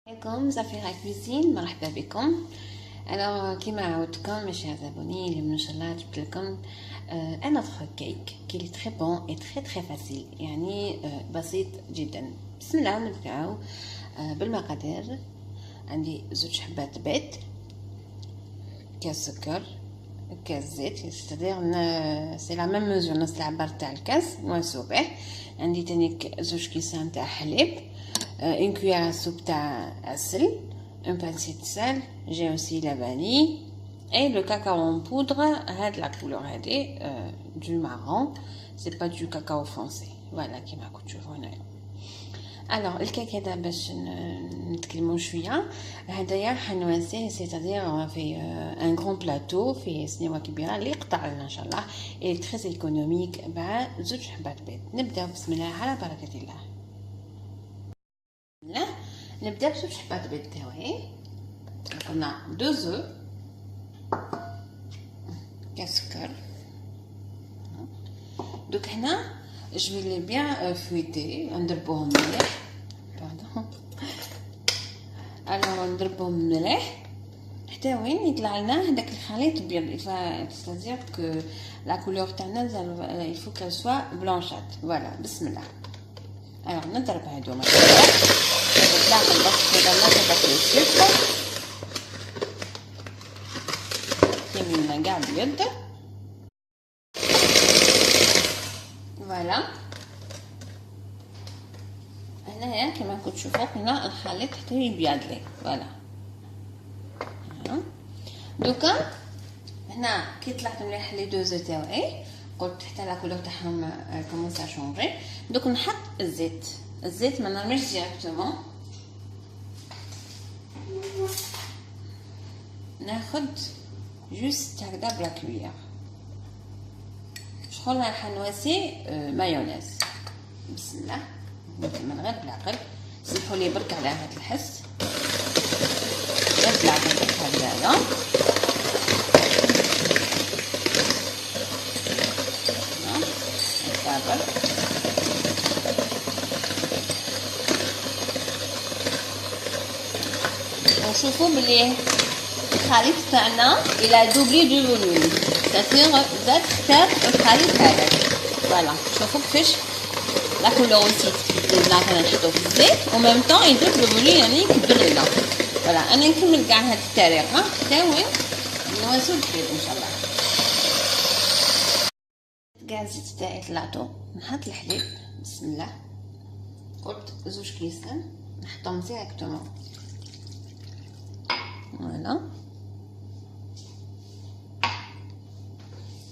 عليكم زفيرة كوزين، مرحبا بكم. كيما عودتكم mes chers abonnés اليوم ان شاء الله جبت لكم ان autre كيك كي لي تري بون اي تري فاسيل، يعني بسيط جدا. بسم الله نبداو بالمقادير. عندي زوج حبات بيض، كاس سكر، كاس زيت، c'est-à-dire سي لا ميم ميزور، نص العبار تاع الكاس مواسو به. عندي تانيك زوج كيسان تاع حليب، une cuillère à soupe تاع عسل، une pincée de sel. J'ai aussi la vanille et le cacao en poudre. هاد la couleur هادي du marron, c'est pas du cacao foncé. Voilà كيما راكم تشوفوا هنايا. alors الكيك هذا باش نتكلموا شويه، هدايا حنواسيه سيتادير في ان غران بلاطو في سنيوه كبيره اللي يقطع لنا ان شاء الله، اي تري ايكونوميك مع زوج حبات بيض. نبداو بسم الله على بركه الله. لا نبدا بزوج حبات بيض تاوعي. قلنا دو زو، كاس سكر. دوك هنا جو لي بيان فويتي، ندربوهم مليح. باردون. الوغ ندربوهم مليح حتى وين يطلع لنا هذاك الخليط ابيض، c'est-à-dire que la couleur تاعنا il faut qu'elle soit blanchâtre. voilà بسم الله. الوغ نضرب هادو مليح نطلع البص هذا نضرب السكر كيما كاع بيض. فوالا هنايا كما راكم تشوفوا قلنا الخليط حتى يبيض لي. فوالا دوكا هنا كي طلعت مليح لي دوزو تاوعي، قلت حتى لا كولور تاعهم كومونسا شونجي. دوك نحط الزيت ما نرميش ديريكتومون، ناخد جوست هكذا بلا كويير. شغل راح نواسي مايونيز. بسم الله من غير بالعقل، سمحوا لي برك على هذا الحس، غير بالعقل هكذايا. نتابع ونشوفوا بلي الخليط تاعنا الى دوبلي دو فوليوم، c'est-à-dire زاد خفاف الخليط هذا. فوالا شوفوا كيفاش لا كولور اوسي لازم نحطو في الزيت و ميم طون يدوب لو فوليوم، يعني يكبر لنا. فوالا انا نكمل كاع هاد الطريقه حتى وين نواسو البيض ان شاء الله. كاع الزيت تاعي طلعتو، نحط الحليب. بسم الله. قلت زوج كيسان نحطهم ديريكتومون. فوالا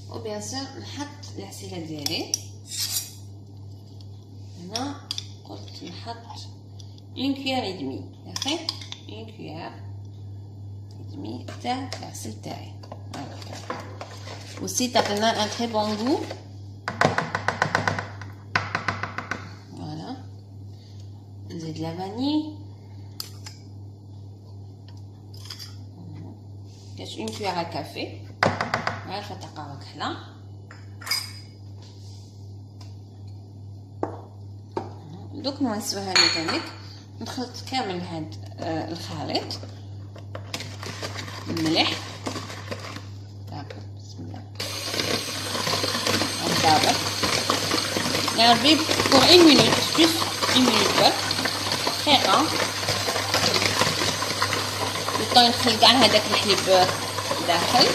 و بيان سور نحط العسيله ديالي. هنا قلت نحط اون كويير اي دمي، ياخي اون كويير اي دمي تاع العسل تاعي. وسي تعطينا ان تري بون غو. فوالا نزيد لا فاني، كاش اون كويير كافي، عارفه تقاوى كحله. دوك نوسوها لي تانيك، نخلط كامل هاد الخليط مليح. بسم الله نضرب نعربي بور 1 مينوت، جوست 1 مينوت برك دقيقه، لطون ندخل كاع هداك الحليب داخل.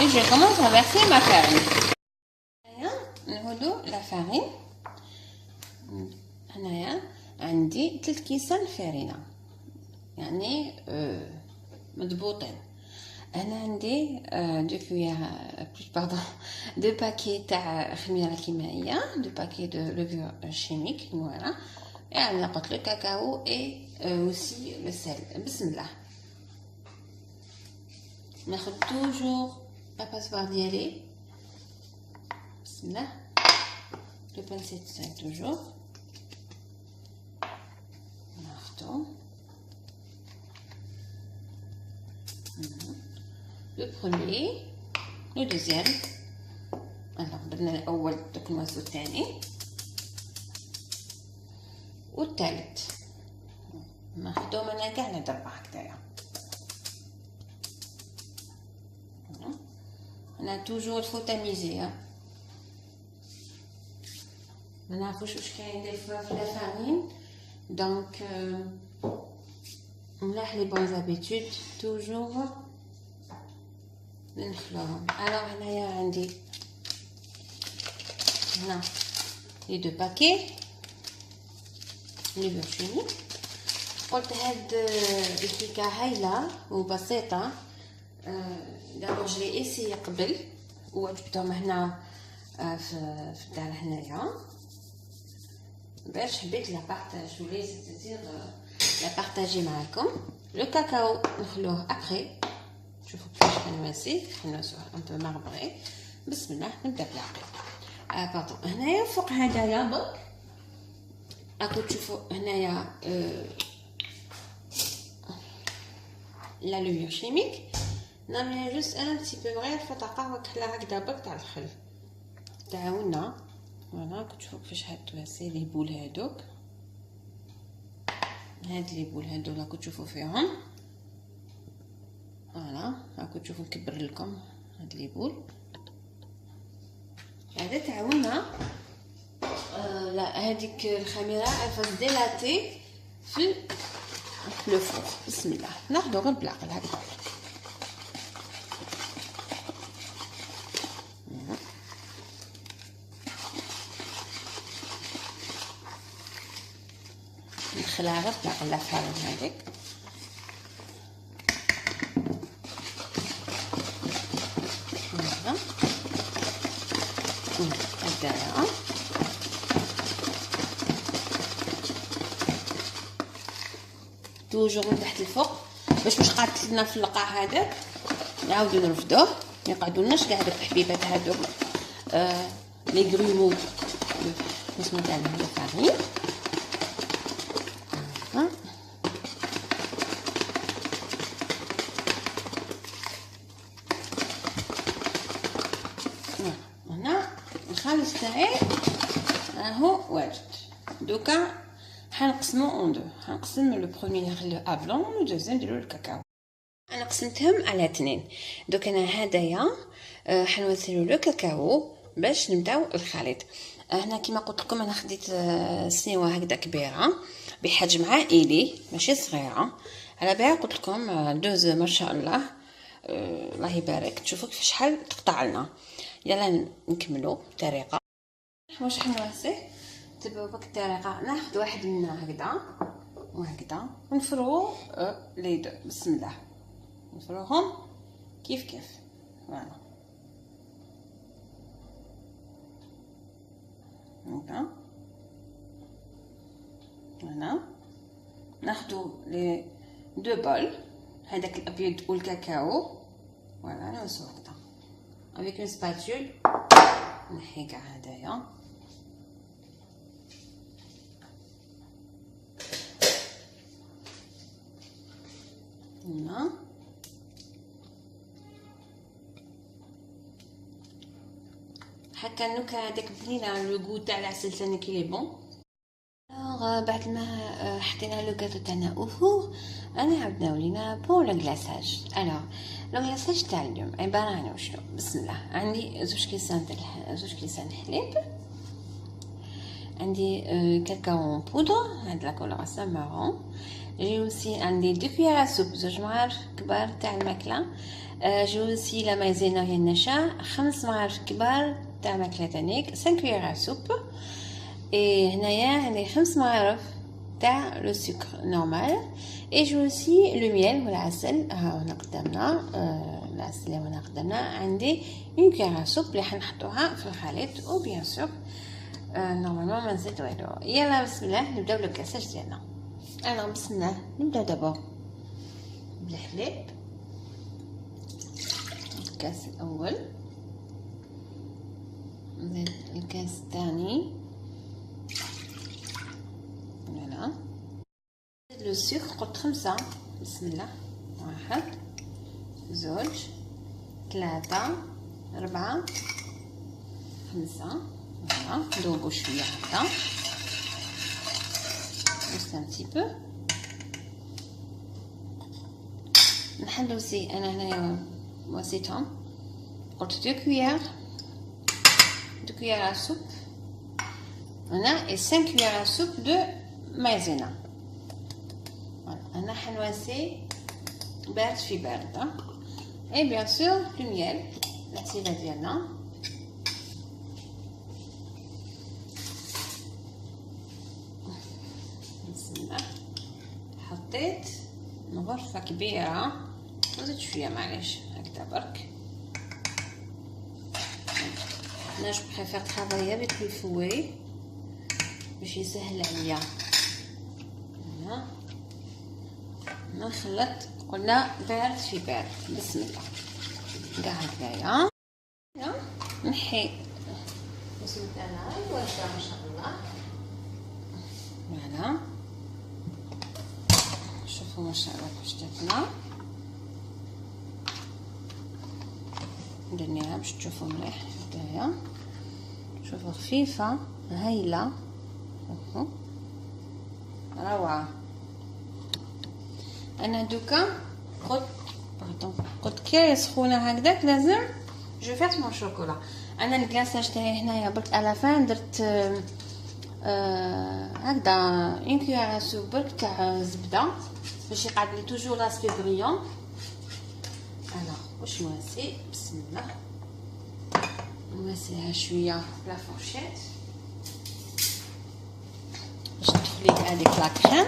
et je commence à verser ma farine. نعودو لا فارين. هنايا عندي 3 كيسان فارينه، يعني مضبوطين. هنا عندي دو كويير باردون دو باكي تاع خميره كيميائيه، دو باكي دو لوفور شيميك. فوالا يعني قلت لك كاكاو اي اوسي لو سيل. بسم الله ناخد توجور لا باسبار ديالي. بسم الله لو بانسي تاعي توجور ناخدو le premier, le deuxième درنا الاول، دوك نوزو الثاني والثالث. ناخدهم انا كاع نضرب هكذايا. انا توجور الفو تاميزي، ما نعرفوش واش كاين دي فوا في لا فارين، دونك ملاح لي بون زابيتود توجور نخلوهم. الوغ هنايا عندي هنا لي دو باكي لي بورشيني. قلت هاد الكيكه هايله وبسيطه، دابا جري ايسي قبل وجبتهم هنا في الدار هنايا، باش حبيت لا بارطاج وليت تدير لا بارطاجي معاكم. لو كاكاو نخلوه ابري، شوفوا كيفاش كنواسيه، كنواسوه ان بو ماربري. بسم الله نبدا بلاقي. باطون هنايا فوق هدايا برك راكو تشوفوا هنايا لا لوميير شيميك. نعمل جوست ان بتي بو غير فطاقه وكحله هكذا برك تاع الخل تعاوننا. فوالا كتشوفوا كيفاش هاد تواسي لي بول هادوك، هاد لي بول هادو راكو تشوفوا فيهم. فوالا راكو تشوفوا نكبر لكم هاد لي بول هذا تعاوننا. لا هذيك الخميره عرفت ديلاتي في لو فور. بسم الله ناخذ غير بلاقل هكا. ندخلها غير بلاقل لا فارين هذيك. هكذايا توجور من تحت الفوق باش واش قعدت لنا في القاع هذاك نعاودو نرفدوه، ما يقعدولناش كاع هذوك الحبيبات هذوك لي غرومو اسمو تاعنا هذا فارين. هنا الخالص تاعي راهو واجد. دوكا حنقسمو اون دو، حنقسم لو بروميير لو ابلون و دوزيام نديرو الكاكاو. انا قسمتهم على 2. دوك انا هدايا حنوصلو لو كاكاو باش نبداو الخليط. هنا كيما قلت لكم انا خديت سنيوه هكذا كبيره بحجم عائلي ماشي صغيره، على بالي قلت لكم دوز ما شاء الله الله يبارك. تشوفوا كيف شحال تقطع لنا. يلا نكملوا الطريقه. واش حنواسي تبعوا بك الطريقه. ناخذ واحد منا هكذا وهكذا ونفرغوا لي دو. بسم الله نفرغهم كيف كيف. فوالا هكا. هنا ناخذوا لي دو بول هذاك الابيض والكاكاو. فوالا نوسو هكذا افيك اون سباتول. نحي كاع هدايا هنا. هكا النكهه هذاك بنينه لو غو تاع العسل ثاني كي لي بون. بعد ما حطينا لو كاتو تاعنا وفوق انا عاودنا ولينا بور لو غلاساج. لو غلاساج تاع اليوم عباره عن وشنو. بسم الله عندي زوج كيسان حليب، عندي كاكاو بودر هاد لا كولوراسيون مارون، جي اوسي عندي 2 كويرا سوب زوج معالق كبار تاع الماكله، جي اوسي لا مايزينا هي النشا 5 معالق كبار تاع الماكله تانيك 5 كويرا سوب. اي هنايا عندي 5 معالق تاع لو سكر نورمال، اي جو اوسي لو ميل والعسل ها هنا قدامنا. العسل اللي هنا قدامنا عندي 1 كويرا سوب اللي حنحطوها في الخليط. و بيان سور نورمالمون ما نزيد والو. يلا بسم الله نبداو لو كاساج ديالنا. انا بسم الله نبداو دابا بالحليب. الكاس الاول نزيد الكاس الثاني. فوالا نزيد لو سكر قلت 5. بسم الله 1 2 3 4 خمسة. فوالا ندوبو شويه هكا جوست ان تي بو. نحل اوسي انا هنايا واسيتهم، قلت 2 كويار 2 كويار سوب هنا et 5 cuillères à soupe de maïzena. Voilà, انا حنواسي بارد في بارد. et bien sûr الميل العسيله ديالنا. بسم الله. حطيت غرفه كبيره وزدت شويه معليش هكذا برك. انا جو بريفير ترافايي افيك لو فوي باش يسهل عليا. هنا نخلط قلنا بارد في بارد. بسم الله كاع هكايا نحي بسمتنا واجده ما شاء الله. فوالا شوفوا ما شاء الله كيفاش جاتنا. درنيها باش تشوفوا مليح هكايا. شوفوا خفيفه هايله روعه. انا دوكا قلت كي سخونه هكذاك لازم جو فيت مون شوكولا. انا الكلاصاج تاعي هنايا برك الافان درت هكذا اون كويار سوب برك تاع زبده باش يقعد لي توجور لاسبي بريون. انا واش نواسي بسم الله نواسيها شويه بلا فورشيت باش تدخلي هذيك لا كريم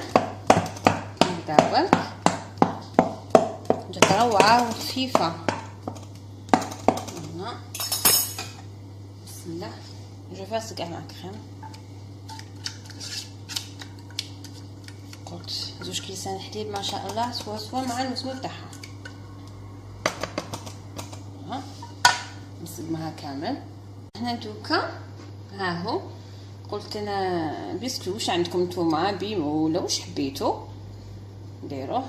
هكذا برك جات روعه وخفيفه. هنا بسم الله جو فاس كاع لا كريم. قلت 2 كيسان حليب ما شاء الله سوا مع المسموم تاعها. ها نصدمها كامل. هنا دوكا ها هو قلت انا بيسكو واش عندكم نتوما بيمو ولا واش حبيتو ديروه.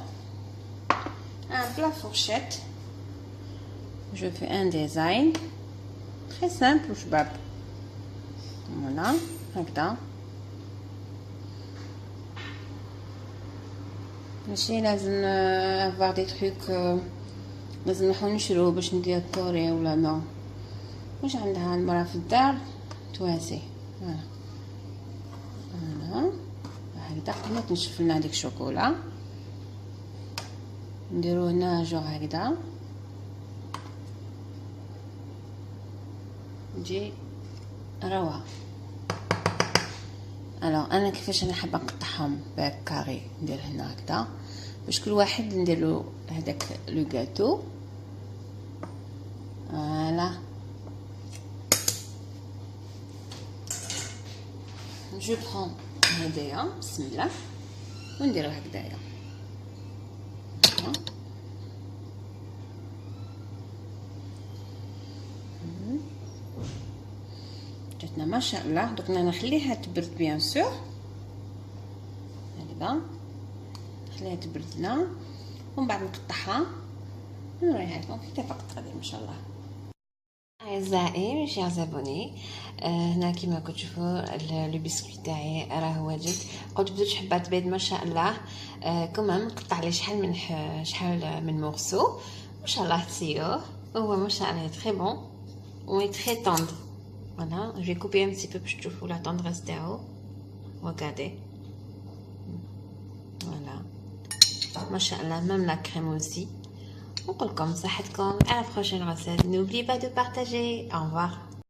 بلا فورشيت جو في ان ديزاين تري سامبل وشباب. فوالا هكذا ماشي لازم افوار دي تروك لازم نروحو نشرو باش ندير كوري ولا نو. واش عندها المراه في الدار تواسي. فوالا هكذا قبل تنشف لنا هذيك الشوكولا نديرو هنا جو هكذا تجي روعه. الوغ انا كيفاش انا حابه نقطعهم باك كاري ندير هنا هكذا باش كل واحد نديرو هذاك لو غاتو. فوالا جو برون هدايا بسم الله ونديرو هكذايا. جاتنا ما شاء الله. دوك نخليها تبرد بيان سور هكذا نخليها تبرد لنا ومن بعد نقطعها ونوريها لكم في اتفاق قديم ان شاء الله. اعزائي ماشي عزبوني هنا كيما كتشوفوا لو بسكويت تاعي راه واجد. قلت بزاف حبات بيض ما شاء الله كمان نقطع ليه شحال من مورسو ما شاء الله تسيوه هو ما شاء الله تري بون و تري طوند. Voilà, je vais couper un petit peu pour que tu vois la tendresse d'eau. Regardez. Voilà. Machallah, même la crème aussi. On comme ça, à la prochaine recette. N'oubliez pas de partager. Au revoir.